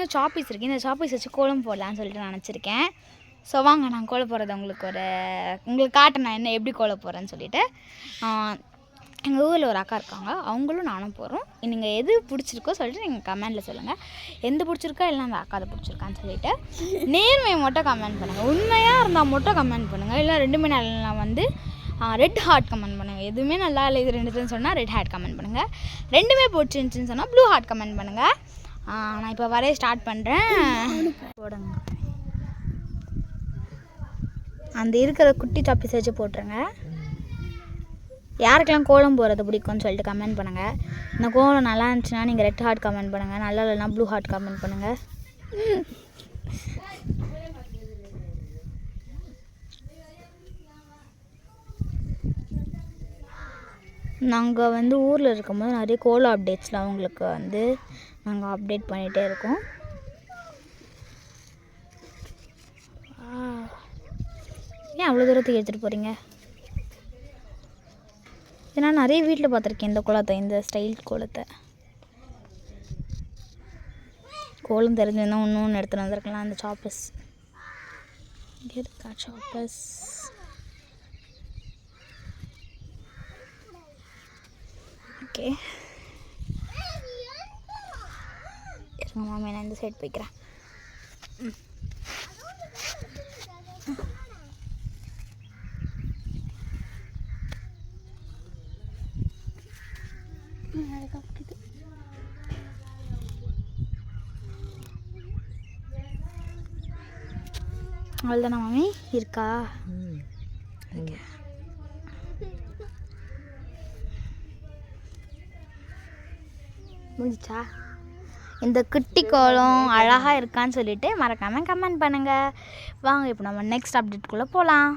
கொஞ்சம் சாப்பீஸ் இருக்குது. இந்த சாப்பீஸ் வச்சு கோலம் போடலான்னு சொல்லிட்டு நினச்சிருக்கேன். ஸோ வாங்க நான் கோலம் போடுறது உங்களுக்கு காட்டுறேன் நான் என்ன எப்படி கோலம் போடுறேன்னு சொல்லிட்டு. எங்கள் ஊரில் ஒரு அக்கா இருக்காங்க, அவங்களும் நானும் போகிறோம். நீங்கள் எது பிடிச்சிருக்கோ சொல்லிட்டு நீங்கள் கமெண்டில் சொல்லுங்கள். எந்த பிடிச்சிருக்கோ இல்லை அந்த அக்கா அதை பிடிச்சிருக்கான்னு சொல்லிட்டு நேர்மையை மட்டும் கமெண்ட் பண்ணுங்கள். உண்மையாக இருந்தால் மட்டும் கமெண்ட் பண்ணுங்கள். இல்லை ரெண்டுமே நல்லா ரெட் ஹார்ட் கமெண்ட் பண்ணுங்கள். எதுவுமே நல்லா இல்லை இது ரெண்டுத்துன்னு சொன்னால் ரெட் ஹார்ட் கமெண்ட் பண்ணுங்கள். ரெண்டுமே பிடிச்சிருந்துச்சின்னு சொன்னால் ப்ளூ ஹார்ட் கமெண்ட் பண்ணுங்கள். நான் இப்போ வரைய ஸ்டார்ட் பண்ணுறேன். போடுங்க, அந்த இருக்கிற குட்டி சாப்பீஸ் வச்சு போட்டுருங்க. யாருக்கெல்லாம் கோலம் போடுறது பிடிக்கும்னு சொல்லிட்டு கமெண்ட் பண்ணுங்கள். இந்த கோலம் நல்லா இருந்துச்சுன்னா நீங்கள் ரெட் ஹார்ட் கமெண்ட் பண்ணுங்கள். நல்லா இல்லைன்னா ப்ளூ ஹார்ட் கமெண்ட் பண்ணுங்கள். நாங்கள் ஊரில் இருக்கும்போது நிறைய கோலம் அப்டேட்ஸ்லாம் அவங்களுக்கு நாங்கள் அப்டேட் பண்ணிகிட்டே இருக்கோம். ஏன் அவ்வளோ தூரத்துக்கு எடுத்துகிட்டு போகிறீங்க? நான் நிறைய வீட்டில் பார்த்துருக்கேன் இந்த கோலத்தை, இந்த ஸ்டைல் கோலத்தை. கோலம் தெரிஞ்சிருந்தால் ஒன்று எடுத்துகிட்டு வந்துருக்கலாம். அந்த சாப்பஸ் இங்கே இருக்கா? சாப்பஸ் ஓகே. இருங்க மாமி, நான் இந்த சைடு போய்க்கிறேன். அவ்வளோதானா மாமி? இருக்கா? முடிஞ்சா? இந்த குட்டி கோலம் அழகாக இருக்கான்னு சொல்லிட்டு மறக்காமல் கமெண்ட் பண்ணுங்கள். வாங்க இப்போ நம்ம நெக்ஸ்ட் அப்டேட்குள்ளே போகலாம்.